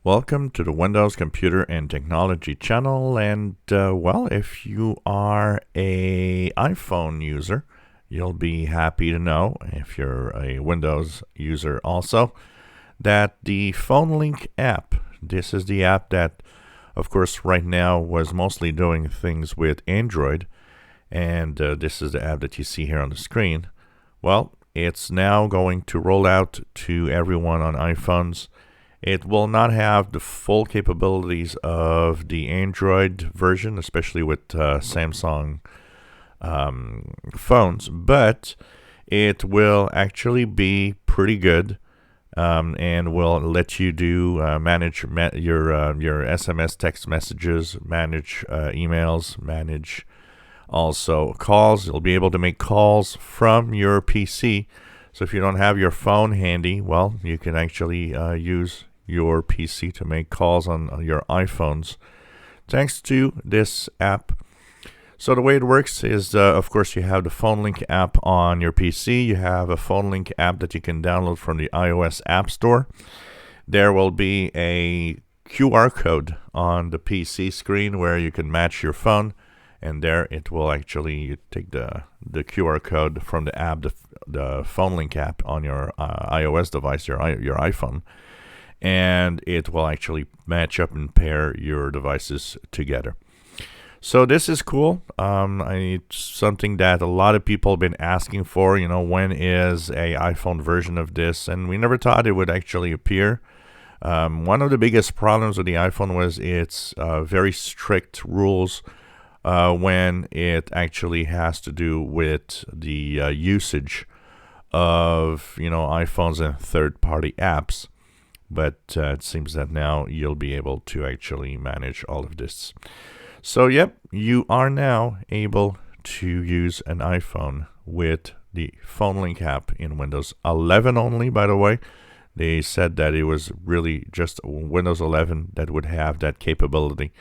Welcome to the Windows Computer and Technology channel. And well, if you are a iPhone user, you'll be happy to know, if you're a Windows user also, that the Phone Link app, this is the app that, of course, right now was mostly doing things with Android. And this is the app that you see here on the screen. Well, it's now going to roll out to everyone on iPhones. It will not have the full capabilities of the Android version, especially with Samsung phones, but it will actually be pretty good, and will let you do manage your SMS text messages, manage emails, manage also calls. You'll be able to make calls from your PC. So if you don't have your phone handy, well, you can actually use your PC to make calls on your iPhones thanks to this app. So the way it works is, of course, you have the Phone Link app on your PC. You have a Phone Link app that you can download from the iOS App Store. There will be a QR code on the PC screen where you can match your phone, and there it will actually, you take the QR code from the app, the Phone Link app on your iOS device, your iPhone, and it will actually match up and pair your devices together. So this is cool. It's something that a lot of people have been asking for. When is a iPhone version of this? And we never thought it would actually appear. One of the biggest problems with the iPhone was its very strict rules when it actually has to do with the usage of iPhones and third-party apps. But it seems that now you'll be able to actually manage all of this. So, yep, you are now able to use an iPhone with the Phone Link app in Windows 11 only, by the way. They said that it was really just Windows 11 that would have that capability.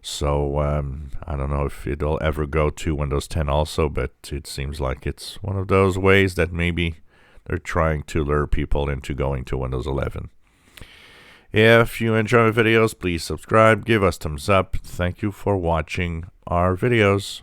So, I don't know if it'll ever go to Windows 10 also, but it seems like it's one of those ways that maybe they're trying to lure people into going to Windows 11. If you enjoy my videos, please subscribe, give us thumbs up. Thank you for watching our videos.